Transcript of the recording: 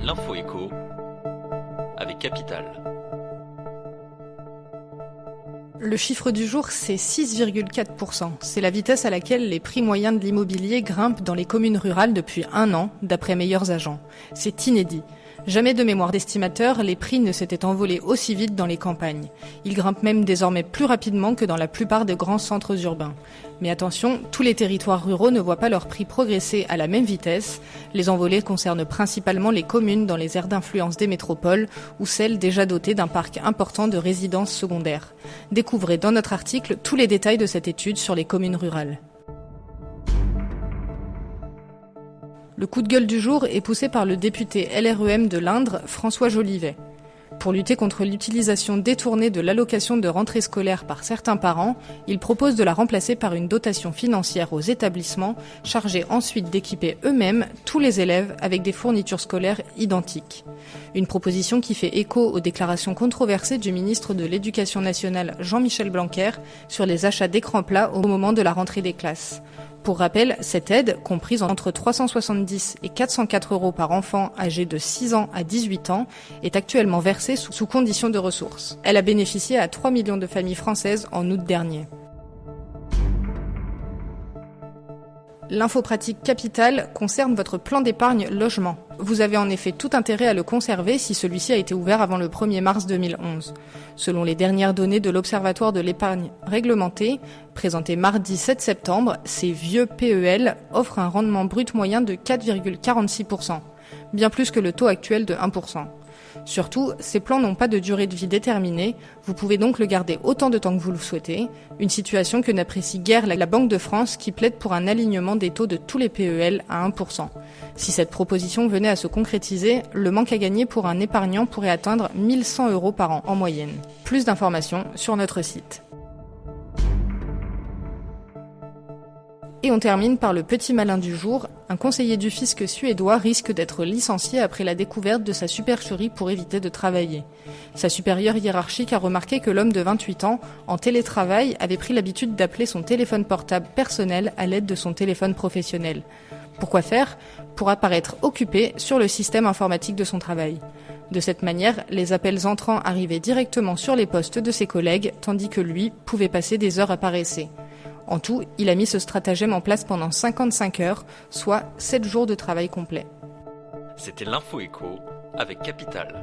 L'info écho avec Capital. Le chiffre du jour, c'est 6,4%. C'est la vitesse à laquelle les prix moyens de l'immobilier grimpent dans les communes rurales depuis 1 an, d'après Meilleurs Agents. C'est inédit. Jamais de mémoire d'estimateur, les prix ne s'étaient envolés aussi vite dans les campagnes. Ils grimpent même désormais plus rapidement que dans la plupart des grands centres urbains. Mais attention, tous les territoires ruraux ne voient pas leurs prix progresser à la même vitesse. Les envolées concernent principalement les communes dans les aires d'influence des métropoles ou celles déjà dotées d'un parc important de résidences secondaires. Découvrez dans notre article tous les détails de cette étude sur les communes rurales. Le coup de gueule du jour est poussé par le député LREM de l'Indre, François Jolivet. Pour lutter contre l'utilisation détournée de l'allocation de rentrée scolaire par certains parents, il propose de la remplacer par une dotation financière aux établissements, chargés ensuite d'équiper eux-mêmes tous les élèves avec des fournitures scolaires identiques. Une proposition qui fait écho aux déclarations controversées du ministre de l'Éducation nationale Jean-Michel Blanquer sur les achats d'écrans plats au moment de la rentrée des classes. Pour rappel, cette aide, comprise entre 370 et 404 € par enfant âgé de 6 ans à 18 ans, est actuellement versée sous condition de ressources. Elle a bénéficié à 3 millions de familles françaises en août dernier. L'info pratique Capital concerne votre plan d'épargne logement. Vous avez en effet tout intérêt à le conserver si celui-ci a été ouvert avant le 1er mars 2011. Selon les dernières données de l'Observatoire de l'épargne réglementée, présentées mardi 7 septembre, ces vieux PEL offrent un rendement brut moyen de 4,46%, bien plus que le taux actuel de 1%. Surtout, ces plans n'ont pas de durée de vie déterminée, vous pouvez donc le garder autant de temps que vous le souhaitez, une situation que n'apprécie guère la Banque de France qui plaide pour un alignement des taux de tous les PEL à 1%. Si cette proposition venait à se concrétiser, le manque à gagner pour un épargnant pourrait atteindre 1 100 € par an en moyenne. Plus d'informations sur notre site. Et on termine par le petit malin du jour. Un conseiller du fisc suédois risque d'être licencié après la découverte de sa supercherie pour éviter de travailler. Sa supérieure hiérarchique a remarqué que l'homme de 28 ans, en télétravail, avait pris l'habitude d'appeler son téléphone portable personnel à l'aide de son téléphone professionnel. Pourquoi faire ? Pour apparaître occupé sur le système informatique de son travail. De cette manière, les appels entrants arrivaient directement sur les postes de ses collègues, tandis que lui pouvait passer des heures à paresser. En tout, il a mis ce stratagème en place pendant 55 heures, soit 7 jours de travail complet. C'était l'info écho avec Capital.